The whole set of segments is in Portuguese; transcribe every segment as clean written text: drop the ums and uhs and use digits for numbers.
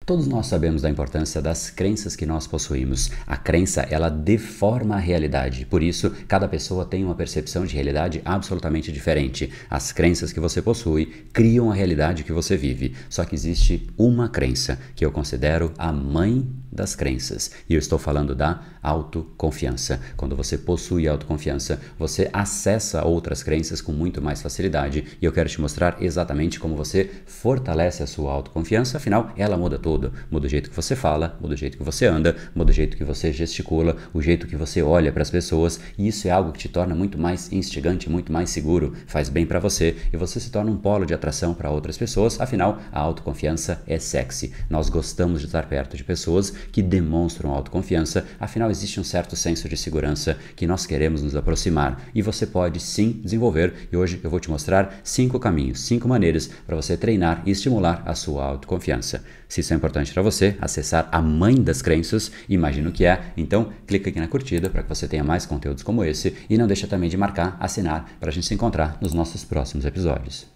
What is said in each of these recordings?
Todos nós sabemos da importância das crenças que nós possuímos. A crença, ela deforma a realidade. Por isso, cada pessoa tem uma percepção de realidade absolutamente diferente. As crenças que você possui criam a realidade que você vive. Só que existe uma crença que eu considero a mãe das crenças. E eu estou falando da autoconfiança. Quando você possui autoconfiança, você acessa outras crenças com muito mais facilidade. E eu quero te mostrar exatamente como você fortalece a sua autoconfiança. Afinal, ela muda tudo. Muda o jeito que você fala, muda o jeito que você anda, muda o jeito que você gesticula, o jeito que você olha para as pessoas, e isso é algo que te torna muito mais instigante, muito mais seguro, faz bem para você e você se torna um polo de atração para outras pessoas. Afinal, a autoconfiança é sexy. Nós gostamos de estar perto de pessoas que demonstram autoconfiança. Afinal, existe um certo senso de segurança que nós queremos nos aproximar e você pode sim desenvolver. E hoje eu vou te mostrar 5 caminhos, 5 maneiras para você treinar e estimular a sua autoconfiança. Se isso é importante para você, acessar a mãe das crenças, imagino que é, então clica aqui na curtida para que você tenha mais conteúdos como esse e não deixa também de marcar, assinar para a gente se encontrar nos nossos próximos episódios.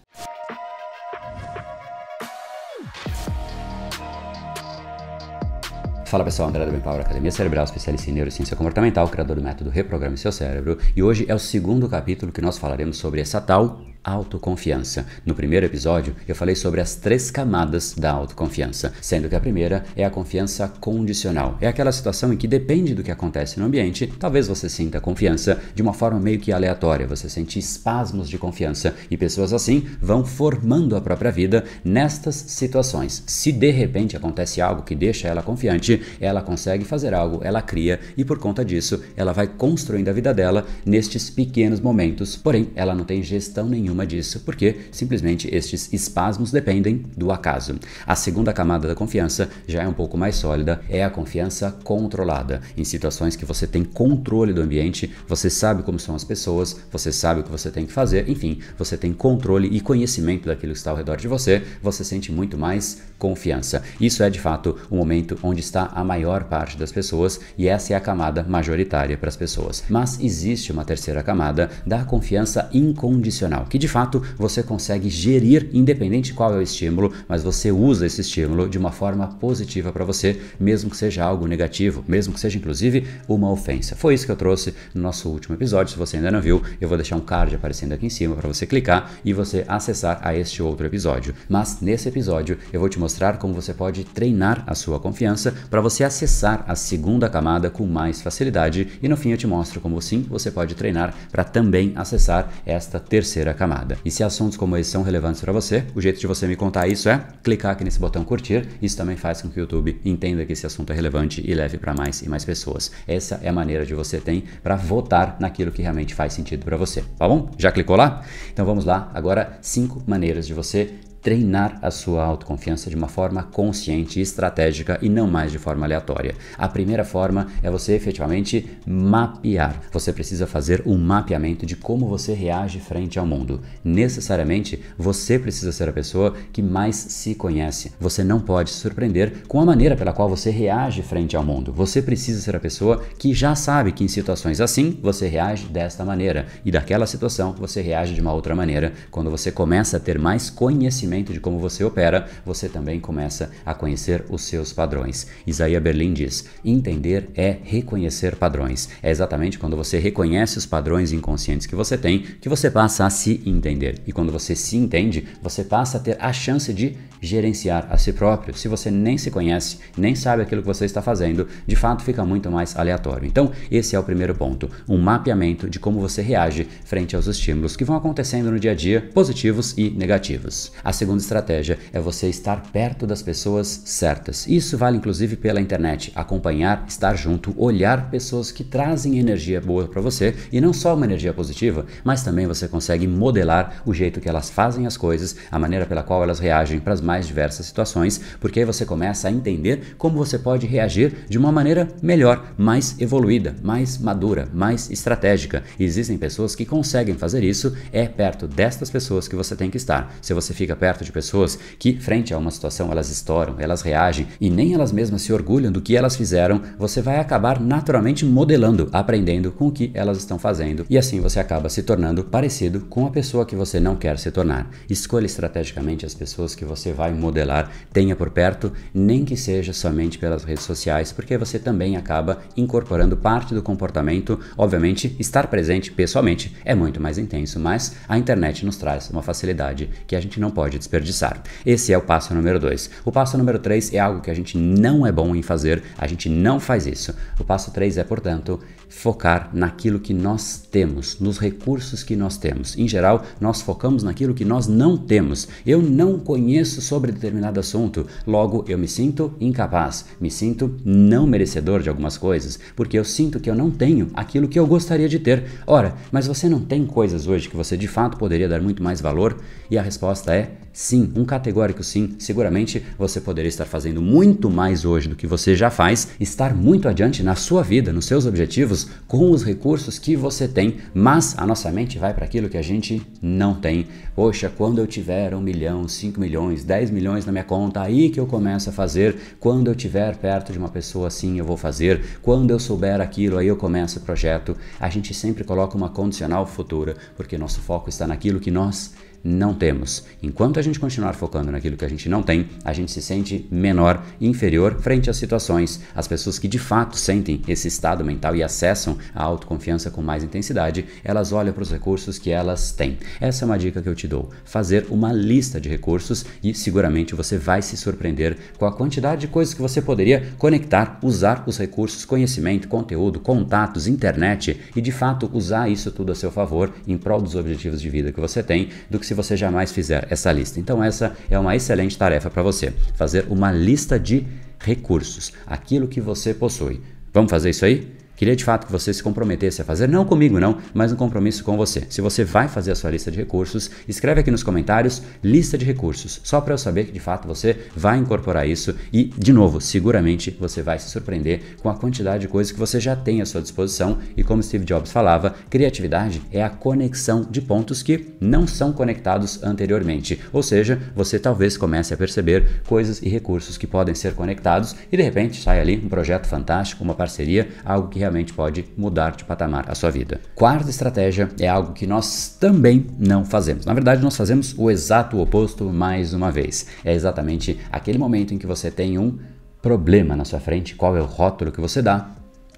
Fala pessoal, André da Power Academia Cerebral, especialista em neurociência comportamental, criador do método Reprograme Seu Cérebro, e hoje é o segundo capítulo que nós falaremos sobre essa tal autoconfiança. No primeiro episódio, eu falei sobre as 3 camadas da autoconfiança, sendo que a primeira é a confiança condicional. É aquela situação em que depende do que acontece no ambiente, talvez você sinta confiança de uma forma meio que aleatória, você sente espasmos de confiança e pessoas assim vão formando a própria vida nestas situações. Se de repente acontece algo que deixa ela confiante, ela consegue fazer algo, ela cria e por conta disso ela vai construindo a vida dela nestes pequenos momentos, porém ela não tem gestão nenhuma disso, porque simplesmente estes espasmos dependem do acaso. A segunda camada da confiança já é um pouco mais sólida, é a confiança controlada. Em situações que você tem controle do ambiente, você sabe como são as pessoas, você sabe o que você tem que fazer, enfim, você tem controle e conhecimento daquilo que está ao redor de você, você sente muito mais confiança. Isso é de fato o momento onde está a maior parte das pessoas e essa é a camada majoritária para as pessoas. Mas existe uma terceira camada da confiança incondicional, que de fato você consegue gerir independente de qual é o estímulo, mas você usa esse estímulo de uma forma positiva para você, mesmo que seja algo negativo, mesmo que seja inclusive uma ofensa. Foi isso que eu trouxe no nosso último episódio. Se você ainda não viu, eu vou deixar um card aparecendo aqui em cima para você clicar e você acessar a este outro episódio. Mas nesse episódio eu vou te mostrar como você pode treinar a sua confiança para você acessar a segunda camada com mais facilidade e no fim eu te mostro como sim você pode treinar para também acessar esta terceira camada. E se assuntos como esse são relevantes para você, o jeito de você me contar isso é clicar aqui nesse botão curtir. Isso também faz com que o YouTube entenda que esse assunto é relevante e leve para mais e mais pessoas. Essa é a maneira de você tem para votar naquilo que realmente faz sentido para você, tá bom? Já clicou lá? Então vamos lá, agora 5 maneiras de você treinar a sua autoconfiança de uma forma consciente e estratégica e não mais de forma aleatória. A primeira forma é você efetivamente mapear. Você precisa fazer um mapeamento de como você reage frente ao mundo. Necessariamente, você precisa ser a pessoa que mais se conhece. Você não pode se surpreender com a maneira pela qual você reage frente ao mundo. Você precisa ser a pessoa que já sabe que em situações assim, você reage desta maneira e daquela situação você reage de uma outra maneira. Quando você começa a ter mais conhecimento de como você opera, você também começa a conhecer os seus padrões. Isaías Berlin diz: entender é reconhecer padrões. É exatamente quando você reconhece os padrões inconscientes que você tem, que você passa a se entender. E quando você se entende, você passa a ter a chance de gerenciar a si próprio. Se você nem se conhece, nem sabe aquilo que você está fazendo, de fato fica muito mais aleatório. Então, esse é o primeiro ponto, um mapeamento de como você reage frente aos estímulos que vão acontecendo no dia a dia, positivos e negativos. A segunda estratégia é você estar perto das pessoas certas. Isso vale inclusive pela internet, acompanhar, estar junto, olhar pessoas que trazem energia boa para você e não só uma energia positiva, mas também você consegue modelar o jeito que elas fazem as coisas, a maneira pela qual elas reagem para as mais diversas situações, porque aí você começa a entender como você pode reagir de uma maneira melhor, mais evoluída, mais madura, mais estratégica. E existem pessoas que conseguem fazer isso, é perto destas pessoas que você tem que estar. Se você fica perto perto de pessoas que, frente a uma situação, elas estouram, elas reagem e nem elas mesmas se orgulham do que elas fizeram, você vai acabar naturalmente modelando, aprendendo com o que elas estão fazendo e assim você acaba se tornando parecido com a pessoa que você não quer se tornar. Escolha estrategicamente as pessoas que você vai modelar, tenha por perto, nem que seja somente pelas redes sociais, porque você também acaba incorporando parte do comportamento. Obviamente, estar presente pessoalmente é muito mais intenso, mas a internet nos traz uma facilidade que a gente não pode desperdiçar. Esse é o passo número 2. O passo número 3 é algo que a gente não é bom em fazer, a gente não faz isso. O passo 3 é, portanto, focar naquilo que nós temos, nos recursos que nós temos. Em geral, nós focamos naquilo que nós não temos. Eu não conheço sobre determinado assunto, logo eu me sinto incapaz, me sinto não merecedor de algumas coisas, porque eu sinto que eu não tenho aquilo que eu gostaria de ter. Ora, mas você não tem coisas hoje que você de fato poderia dar muito mais valor? E a resposta é sim, um categórico sim. Seguramente você poderia estar fazendo muito mais hoje do que você já faz, estar muito adiante na sua vida, nos seus objetivos, com os recursos que você tem, mas a nossa mente vai para aquilo que a gente não tem. Poxa, quando eu tiver 1 milhão, 5 milhões, 10 milhões na minha conta, aí que eu começo a fazer. Quando eu estiver perto de uma pessoa assim, eu vou fazer. Quando eu souber aquilo, aí eu começo o projeto. A gente sempre coloca uma condicional futura, porque nosso foco está naquilo que nós não temos. Enquanto a gente continuar focando naquilo que a gente não tem, a gente se sente menor, inferior frente às situações. As pessoas que de fato sentem esse estado mental e acessam a autoconfiança com mais intensidade, elas olham para os recursos que elas têm. Essa é uma dica que eu te dou. Fazer uma lista de recursos e seguramente você vai se surpreender com a quantidade de coisas que você poderia conectar, usar os recursos, conhecimento, conteúdo, contatos, internet e de fato usar isso tudo a seu favor em prol dos objetivos de vida que você tem, do que se você jamais fizer essa lista. Então essa é uma excelente tarefa para você, fazer uma lista de recursos, aquilo que você possui. Vamos fazer isso aí? Queria de fato que você se comprometesse a fazer, não comigo não, mas um compromisso com você. Se você vai fazer a sua lista de recursos, escreve aqui nos comentários, lista de recursos, só para eu saber que de fato você vai incorporar isso e, de novo, seguramente você vai se surpreender com a quantidade de coisas que você já tem à sua disposição e como Steve Jobs falava, criatividade é a conexão de pontos que não são conectados anteriormente. Ou seja, você talvez comece a perceber coisas e recursos que podem ser conectados e de repente sai ali um projeto fantástico, uma parceria, algo que realmente pode mudar de patamar a sua vida. Quarta estratégia é algo que nós também não fazemos. Na verdade, nós fazemos o exato oposto mais uma vez. É exatamente aquele momento em que você tem um problema na sua frente. Qual é o rótulo que você dá?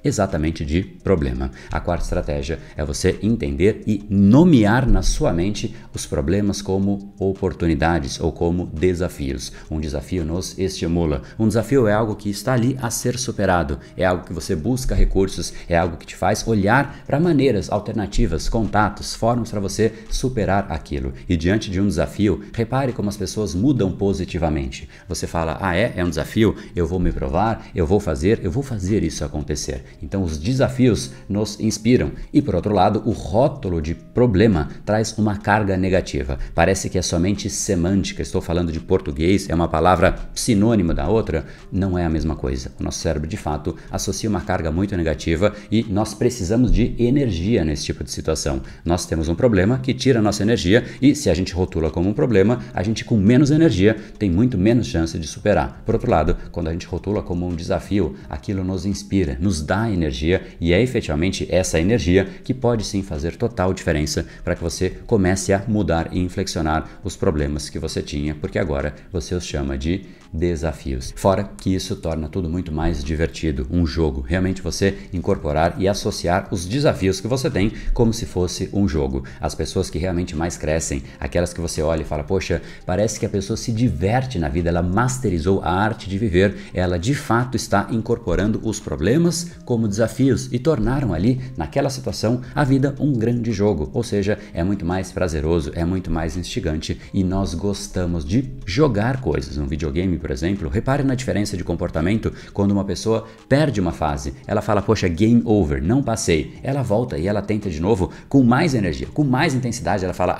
Exatamente de problema. A quarta estratégia é você entender e nomear na sua mente os problemas como oportunidades ou como desafios. Um desafio nos estimula. Um desafio é algo que está ali a ser superado. É algo que você busca recursos, é algo que te faz olhar para maneiras alternativas, contatos, formas para você superar aquilo. E diante de um desafio, repare como as pessoas mudam positivamente. Você fala, é um desafio? Eu vou me provar, eu vou fazer isso acontecer. Então os desafios nos inspiram e por outro lado o rótulo de problema traz uma carga negativa. Parece que é somente semântica, estou falando de português, é uma palavra sinônima da outra, não é a mesma coisa. O nosso cérebro de fato associa uma carga muito negativa e nós precisamos de energia nesse tipo de situação. Nós temos um problema que tira a nossa energia e se a gente rotula como um problema, a gente com menos energia tem muito menos chance de superar. Por outro lado, quando a gente rotula como um desafio, aquilo nos inspira, nos dá energia e é efetivamente essa energia que pode sim fazer total diferença para que você comece a mudar e inflexionar os problemas que você tinha, porque agora você os chama de desafios. Fora que isso torna tudo muito mais divertido, um jogo. Realmente você incorporar e associar os desafios que você tem como se fosse um jogo. As pessoas que realmente mais crescem, aquelas que você olha e fala, poxa, parece que a pessoa se diverte na vida, ela masterizou a arte de viver, ela de fato está incorporando os problemas como desafios e tornaram ali, naquela situação, a vida um grande jogo. Ou seja, é muito mais prazeroso, é muito mais instigante e nós gostamos de jogar coisas. Um videogame, por exemplo, repare na diferença de comportamento quando uma pessoa perde uma fase. Ela fala, poxa, game over, não passei. Ela volta e ela tenta de novo com mais energia, com mais intensidade. Ela fala,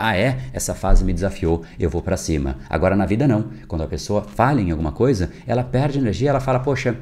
essa fase me desafiou, eu vou pra cima. Agora na vida não. Quando a pessoa falha em alguma coisa, ela perde energia, ela fala, poxa,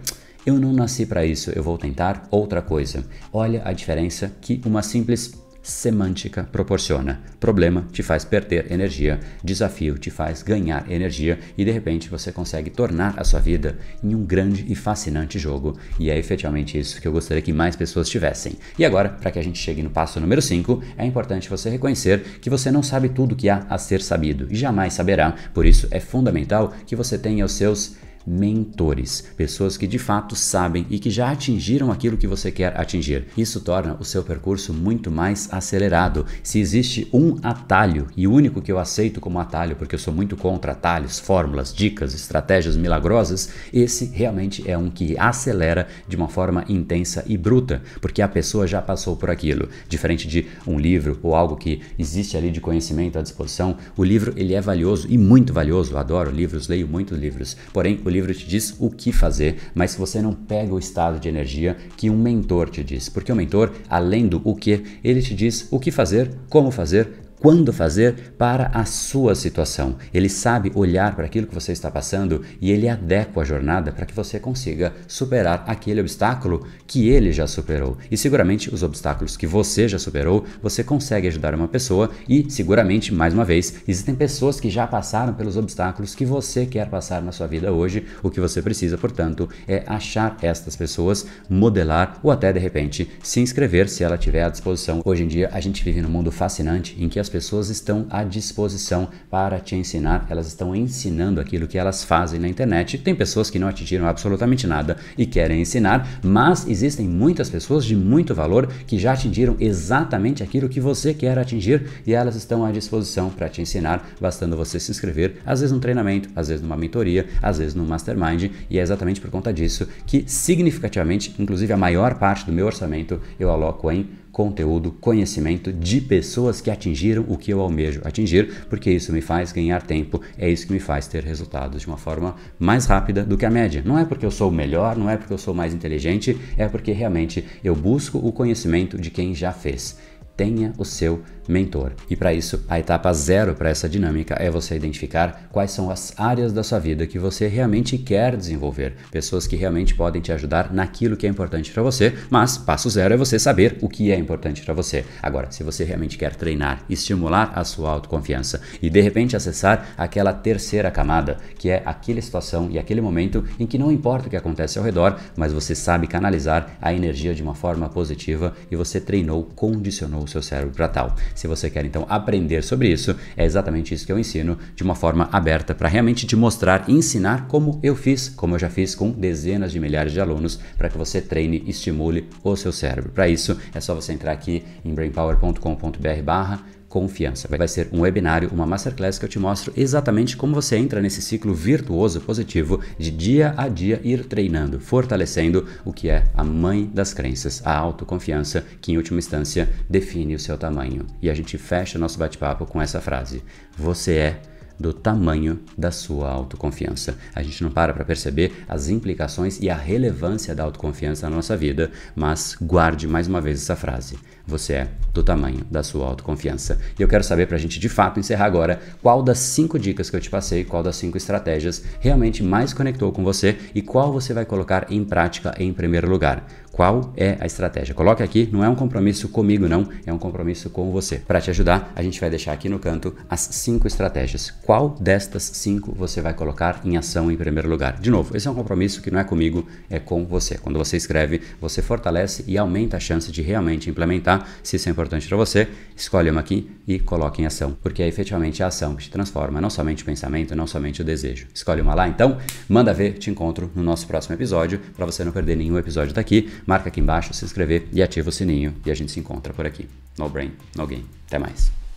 eu não nasci para isso, eu vou tentar outra coisa. Olha a diferença que uma simples semântica proporciona. Problema te faz perder energia, desafio te faz ganhar energia e de repente você consegue tornar a sua vida em um grande e fascinante jogo. E é efetivamente isso que eu gostaria que mais pessoas tivessem. E agora, para que a gente chegue no passo número 5, é importante você reconhecer que você não sabe tudo que há a ser sabido e jamais saberá. Por isso é fundamental que você tenha os seus mentores, pessoas que de fato sabem e que já atingiram aquilo que você quer atingir. Isso torna o seu percurso muito mais acelerado. Se existe um atalho, e o único que eu aceito como atalho, porque eu sou muito contra atalhos, fórmulas, dicas, estratégias milagrosas, esse realmente é um que acelera de uma forma intensa e bruta, porque a pessoa já passou por aquilo. Diferente de um livro ou algo que existe ali de conhecimento à disposição, o livro ele é valioso e muito valioso. Eu adoro livros, leio muitos livros, porém o livro te diz o que fazer, mas se você não pega o estado de energia que um mentor te diz, porque o mentor, além do o que, ele te diz o que fazer, como fazer, quando fazer para a sua situação. Ele sabe olhar para aquilo que você está passando e ele adequa a jornada para que você consiga superar aquele obstáculo que ele já superou. E seguramente os obstáculos que você já superou, você consegue ajudar uma pessoa e seguramente, mais uma vez, existem pessoas que já passaram pelos obstáculos que você quer passar na sua vida hoje. O que você precisa, portanto, é achar estas pessoas, modelar ou até, de repente, se inscrever se ela tiver à disposição. Hoje em dia, a gente vive num mundo fascinante em que as pessoas estão à disposição para te ensinar, elas estão ensinando aquilo que elas fazem na internet. Tem pessoas que não atingiram absolutamente nada e querem ensinar, mas existem muitas pessoas de muito valor que já atingiram exatamente aquilo que você quer atingir e elas estão à disposição para te ensinar, bastando você se inscrever, às vezes num treinamento, às vezes numa mentoria, às vezes num mastermind, e é exatamente por conta disso que significativamente, inclusive a maior parte do meu orçamento, eu aloco em conteúdo, conhecimento de pessoas que atingiram o que eu almejo atingir, porque isso me faz ganhar tempo, é isso que me faz ter resultados de uma forma mais rápida do que a média. Não é porque eu sou o melhor, não é porque eu sou mais inteligente, é porque realmente eu busco o conhecimento de quem já fez. Tenha o seu mentor. E para isso, a etapa 0 para essa dinâmica é você identificar quais são as áreas da sua vida que você realmente quer desenvolver. Pessoas que realmente podem te ajudar naquilo que é importante para você, mas passo 0 é você saber o que é importante para você. Agora, se você realmente quer treinar, estimular a sua autoconfiança e de repente acessar aquela terceira camada, que é aquela situação e aquele momento em que não importa o que acontece ao redor, mas você sabe canalizar a energia de uma forma positiva e você treinou, condicionou o seu cérebro para tal. Se você quer então aprender sobre isso, é exatamente isso que eu ensino de uma forma aberta para realmente te mostrar e ensinar como eu fiz, como eu já fiz com dezenas de milhares de alunos, para que você treine e estimule o seu cérebro. Para isso, é só você entrar aqui em brainpower.com.br/confiança. Vai ser um webinário, uma masterclass que eu te mostro exatamente como você entra nesse ciclo virtuoso positivo de dia a dia ir treinando, fortalecendo o que é a mãe das crenças, a autoconfiança, que em última instância define o seu tamanho. E a gente fecha nosso bate-papo com essa frase: você é do tamanho da sua autoconfiança. A gente não para perceber as implicações e a relevância da autoconfiança na nossa vida, mas guarde mais uma vez essa frase: você é do tamanho da sua autoconfiança. E eu quero saber, pra gente de fato encerrar agora, qual das 5 dicas que eu te passei, qual das 5 estratégias realmente mais conectou com você e qual você vai colocar em prática em primeiro lugar. Qual é a estratégia? Coloque aqui, não é um compromisso comigo não, é um compromisso com você. Para te ajudar, a gente vai deixar aqui no canto as 5 estratégias. Qual destas 5 você vai colocar em ação em primeiro lugar? De novo, esse é um compromisso que não é comigo, é com você. Quando você escreve, você fortalece e aumenta a chance de realmente implementar. Se isso é importante para você, escolhe uma aqui e coloque em ação, porque é efetivamente a ação que te transforma, não somente o pensamento, não somente o desejo. Escolhe uma lá, então, manda ver, te encontro no nosso próximo episódio. Para você não perder nenhum episódio daqui, marca aqui embaixo, se inscrever e ativa o sininho e a gente se encontra por aqui. No brain, no game. Até mais.